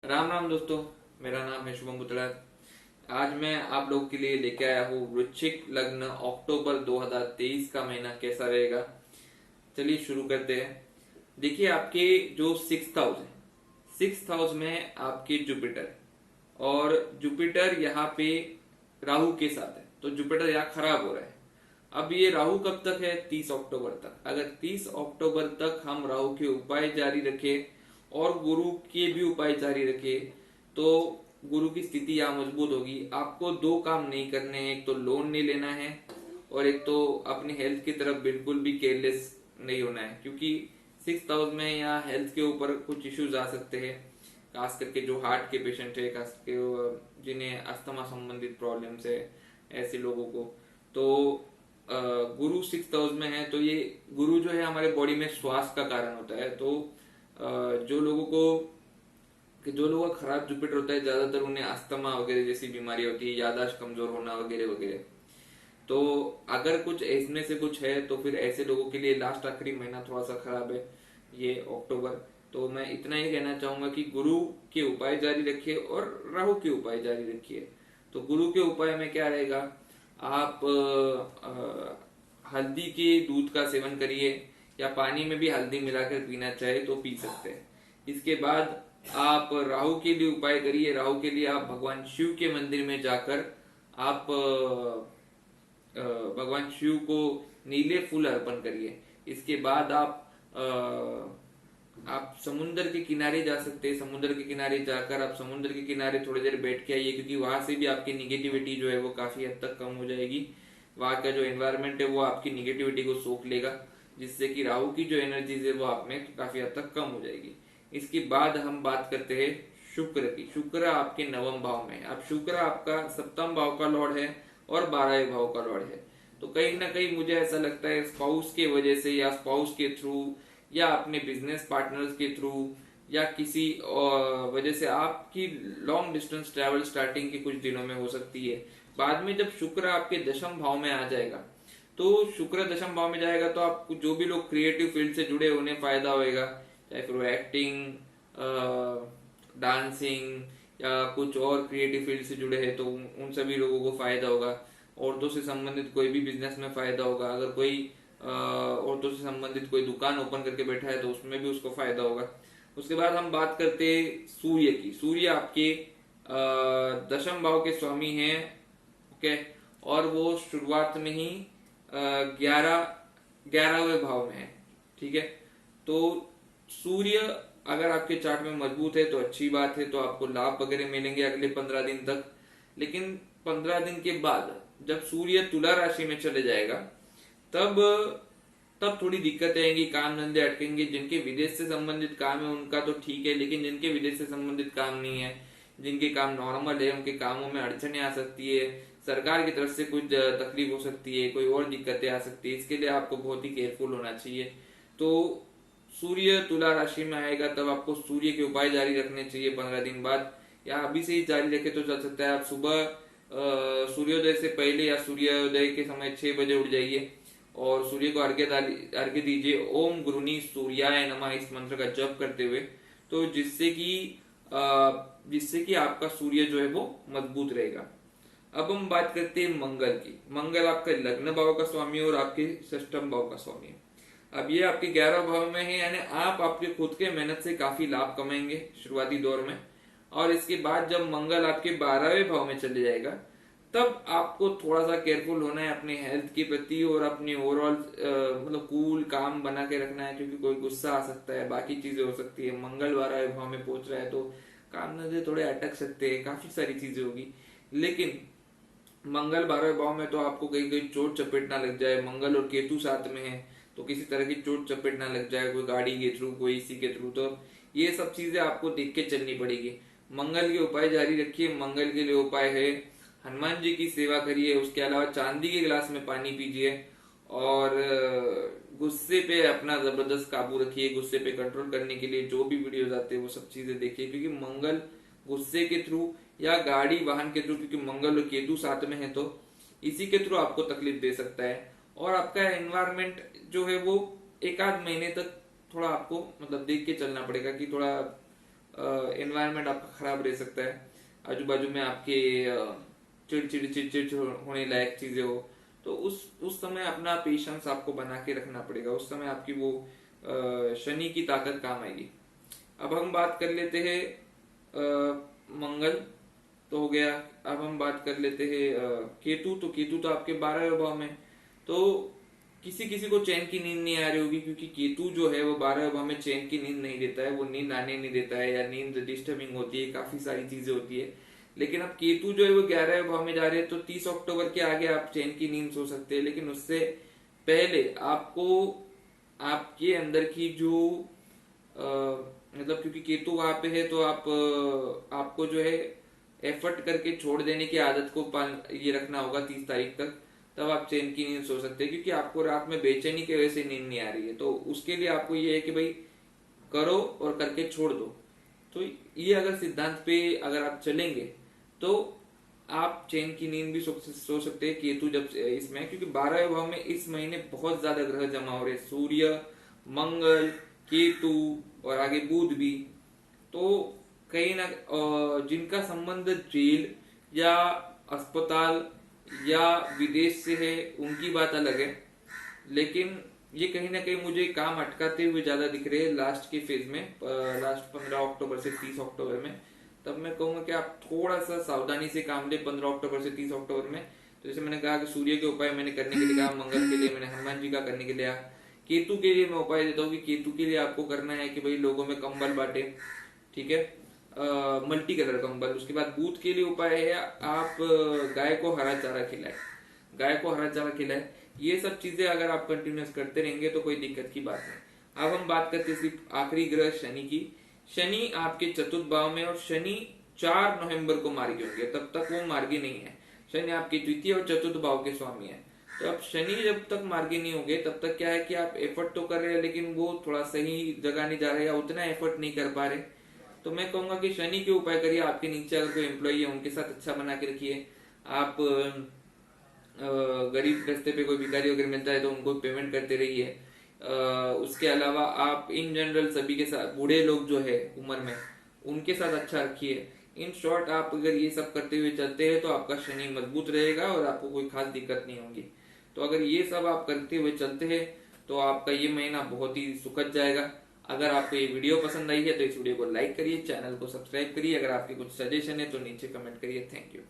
राम राम दोस्तों। मेरा नाम है शुभम बुतड़ा। आज मैं आप लोगों के लिए लेके आया हूँ वृश्चिक लग्न अक्टूबर 2023 का महीना कैसा रहेगा। चलिए शुरू करते हैं। देखिए आपके जो सिक्स हाउस है, सिक्स हाउस में आपके जुपिटर, और जुपिटर यहाँ पे राहु के साथ है, तो जुपिटर यहाँ खराब हो रहा है। अब ये राहु कब तक है? 30 अक्टूबर तक। अगर 30 अक्टूबर तक हम राहु के उपाय जारी रखें और गुरु के भी उपाय जारी रखें तो गुरु की स्थिति यहाँ मजबूत होगी। आपको दो काम नहीं करने हैं, एक तो लोन नहीं लेना है और एक तो अपनी हेल्थ की तरफ बिल्कुल भी केयरलेस नहीं होना है, क्योंकि सिक्स हाउस में यहाँ हेल्थ के ऊपर कुछ इश्यूज आ सकते हैं। खास करके जो हार्ट के पेशेंट है, खास करके जिन्हें अस्थमा संबंधित प्रॉब्लम्स है, ऐसे लोगों को। तो गुरु सिक्स हाउस में है तो ये गुरु जो है हमारे बॉडी में श्वास का कारण होता है। तो जो लोगों का खराब जुपिटर होता है, ज्यादातर उन्हें अस्थमा वगैरह जैसी बीमारी होती है, याददाश्त कमजोर होना वगैरह वगैरह। तो अगर कुछ इसमें से कुछ है तो फिर ऐसे लोगों के लिए लास्ट आखिरी महीना थोड़ा सा खराब है, ये अक्टूबर। तो मैं इतना ही कहना चाहूंगा कि गुरु के उपाय जारी रखिए और राहु के उपाय जारी रखिए। तो गुरु के उपाय में क्या रहेगा? आप हल्दी के दूध का सेवन करिए, या पानी में भी हल्दी मिलाकर पीना चाहे तो पी सकते हैं। इसके बाद आप राहु के लिए उपाय करिए। राहु के लिए आप भगवान शिव के मंदिर में जाकर आप भगवान शिव को नीले फूल अर्पण करिए। इसके बाद आप समुद्र के किनारे जा सकते हैं। समुद्र के किनारे जाकर आप समुद्र के किनारे थोड़ी देर बैठ के आइए, क्योंकि वहां से भी आपकी निगेटिविटी जो है वो काफी हद तक कम हो जाएगी। वहां का जो एनवायरनमेंट है वो आपकी निगेटिविटी को सोख लेगा, जिससे कि राहु की जो एनर्जीज है वो आप में काफी हद तक कम हो जाएगी। इसके बाद हम बात करते हैं शुक्र की। शुक्र आपके नवम भाव में। अब शुक्र आपका सप्तम भाव का लॉर्ड है और 12वें भाव का लॉर्ड है। तो कहीं ना कहीं मुझे ऐसा लगता है स्पाउस के वजह से या स्पाउस के थ्रू या अपने बिजनेस पार्टनर्स के थ्रू या किसी वजह से आपकी लॉन्ग डिस्टेंस ट्रैवल स्टार्टिंग के कुछ दिनों में हो सकती है। बाद में जब शुक्र आपके दशम भाव में आ जाएगा, तो शुक्र दशम भाव में जाएगा तो आप जो भी लोग क्रिएटिव फील्ड से जुड़े उन्हें फायदा होएगा, चाहे फिर वो एक्टिंग, डांसिंग या कुछ और क्रिएटिव फील्ड से जुड़े हैं तो उन सभी लोगों को फायदा होगा। औरतों से संबंधित कोई भी बिजनेस में फायदा होगा। अगर कोई औरतों से संबंधित कोई दुकान ओपन करके बैठा है तो उसमें भी उसको फायदा होगा। उसके बाद हम बात करते हैं सूर्य की। सूर्य आपके दशम भाव के स्वामी हैं, ओके, और वो शुरुआत में ही 11वें भाव में है, ठीक है। तो सूर्य अगर आपके चार्ट में मजबूत है तो अच्छी बात है, तो आपको लाभ वगैरह मिलेंगे अगले 15 दिन तक। लेकिन 15 दिन के बाद जब सूर्य तुला राशि में चले जाएगा तब तब थोड़ी दिक्कत आएंगी, काम धंधे अटकेंगे। जिनके विदेश से संबंधित काम है उनका तो ठीक है, लेकिन जिनके विदेश से संबंधित काम नहीं है, जिनके काम नॉर्मल है, उनके कामों में अड़चने आ सकती है, सरकार की तरफ से कुछ तकलीफ हो सकती है, कोई और दिक्कतें आ सकती है। इसके लिए आपको बहुत ही केयरफुल होना चाहिए। तो सूर्य तुला राशि में आएगा तब आपको सूर्य के उपाय जारी रखने चाहिए 15 दिन बाद, या अभी से ही जारी रखे तो चल सकता है। आप सुबह सूर्योदय से पहले या सूर्योदय के समय 6 बजे उठ जाइए और सूर्य को अर्घ्य दीजिए। ओम गुरुनी सूर्याय नमः इस मंत्र का जप करते हुए, तो जिससे कि आपका सूर्य जो है वो मजबूत रहेगा। अब हम बात करते हैं मंगल की। मंगल आपका लग्न भाव का स्वामी और आपके षष्ठम भाव का स्वामी है। अब ये आपके 11 भाव में है, यानी आप आपके खुद के मेहनत से काफी लाभ कमाएंगे शुरुआती दौर में। और इसके बाद जब मंगल आपके 12वें भाव में चले जाएगा तब आपको थोड़ा सा केयरफुल होना है अपने हेल्थ के प्रति और अपनी ओवरऑल मतलब कूल काम बना के रखना है, क्योंकि कोई गुस्सा आ सकता है, बाकी चीजें हो सकती है। मंगल 12वें भाव में पहुंच रहा है तो काम धंधे थोड़े अटक सकते हैं, काफी सारी चीजें होगी। लेकिन मंगल 12वें भाव में तो आपको कहीं कहीं चोट चपेट ना लग जाए। मंगल और केतु साथ में है तो किसी तरह की चोट चपेट ना लग जाए, कोई गाड़ी के थ्रू, कोई इसी के थ्रू। तो ये सब चीजें आपको देख के चलनी पड़ेगी। मंगल के उपाय जारी रखिए। मंगल के लिए उपाय है हनुमान जी की सेवा करिए। उसके अलावा चांदी के गिलास में पानी पीजिए और गुस्से पे अपना जबरदस्त काबू रखिए। गुस्से पे कंट्रोल करने के लिए जो भी वीडियोस आते हैं वो सब चीजें देखिए, क्योंकि मंगल गुस्से के थ्रू या गाड़ी वाहन के थ्रू, क्योंकि मंगल और केतु साथ में है तो इसी के थ्रू आपको तकलीफ दे सकता है। और आपका एनवायरमेंट जो है वो एक आध महीने तक थोड़ा आपको मतलब देख के चलना पड़ेगा कि थोड़ा एनवायरनमेंट आपका खराब रह सकता है, आजू बाजू में आपके चिड़चिड़ होने लायक चीजें हो, तो उस समय अपना पेशेंस आपको बना के रखना पड़ेगा। उस समय आपकी वो शनि की ताकत काम आएगी। अब हम बात कर लेते हैं मंगल तो हो गया। अब हम बात कर लेते हैं केतु। तो केतु तो आपके 12वें भाव में, तो किसी किसी को चैन की नींद नहीं आ रही होगी, क्योंकि केतु जो है वो 12वें भाव में चैन की नींद नहीं देता है, वो नींद आने नहीं देता है, या नींद डिस्टर्बिंग होती है, काफी सारी चीजें होती है। लेकिन अब केतु जो है वो 11वें भाव में जा रहे हैं, तो 30 अक्टूबर के आगे आप चैन की नींद सो सकते हैं। लेकिन उससे पहले आपको आपके अंदर की जो मतलब, क्योंकि केतु वहां पे है, तो आपको जो है एफर्ट करके छोड़ देने की आदत को ये रखना होगा 30 तारीख तक, तब आप चैन की नींद सो सकते हैं। क्योंकि आपको रात में बेचैनी की वजह से नींद नहीं आ रही है, तो उसके लिए आपको ये है कि भाई करो और करके छोड़ दो। तो ये अगर सिद्धांत पे अगर आप चलेंगे तो आप चैन की नींद भी सो सकते हैं केतु जब इसमें, क्योंकि 12वें भाव में इस महीने बहुत ज्यादा ग्रह जमा हो रहे हैं, सूर्य, मंगल, केतु और आगे बुध भी। तो कहीं ना जिनका संबंध जेल या अस्पताल या विदेश से है उनकी बात अलग है, लेकिन ये कहीं ना कहीं मुझे काम अटकाते हुए ज्यादा दिख रहे हैं लास्ट के फेज में, लास्ट 15 अक्टूबर से 30 अक्टूबर में। तब मैं कहूंगा कि आप थोड़ा सा सावधानी से काम ले 15 अक्टूबर से 30 अक्टूबर में। तो जैसे मैंने कहा कि सूर्य के उपाय मैंने करने के लिए कहा, मंगल के लिए मैंने हनुमान जी का करने के लिए कहा, केतु के लिए मैं उपाय देता हूँ कि केतु के लिए आपको करना है कि भाई लोगों में कंबल बांटे, ठीक है, मल्टी कलर कंबल। उसके बाद बुध के लिए उपाय है आप गाय को हरा चारा खिलाए, गाय को हरा चारा खिलाए। ये सब चीजें अगर आप कंटिन्यूस करते रहेंगे तो कोई दिक्कत की बात नहीं। अब हम बात करते हैं सिर्फ आखिरी ग्रह शनि की। शनि आपके चतुर्थ भाव में, और शनि 4 नवंबर को मार्गी होंगे, तब तक वो मार्गी नहीं है। शनि आपके द्वितीय और चतुर्थ भाव के स्वामी है। तो अब शनि जब तक मार्गी नहीं होंगे तब तक क्या है कि आप एफर्ट तो कर रहे हैं, लेकिन वो थोड़ा सही जगह नहीं जा रहे या उतना एफर्ट नहीं कर पा रहे। तो मैं कहूंगा कि शनि के उपाय करिए। आपके नीचे अगर कोई एम्प्लॉई है उनके साथ अच्छा बना के रखिए। आप गरीब रास्ते पे कोई भिखारी वगैरह मिलता है तो उनको पेमेंट करते रहिए। उसके अलावा आप इन जनरल सभी के साथ, बूढ़े लोग जो है उम्र में, उनके साथ अच्छा रखिए। इन शॉर्ट आप अगर ये सब करते हुए चलते हैं तो आपका शनि मजबूत रहेगा और आपको कोई खास दिक्कत नहीं होगी। तो अगर ये सब आप करते हुए चलते हैं तो आपका ये महीना बहुत ही सुखद जाएगा। अगर आपको ये वीडियो पसंद आई है तो इस वीडियो को लाइक करिए, चैनल को सब्सक्राइब करिए। अगर आपके कुछ सजेशन है तो नीचे कमेंट करिए। Thank you.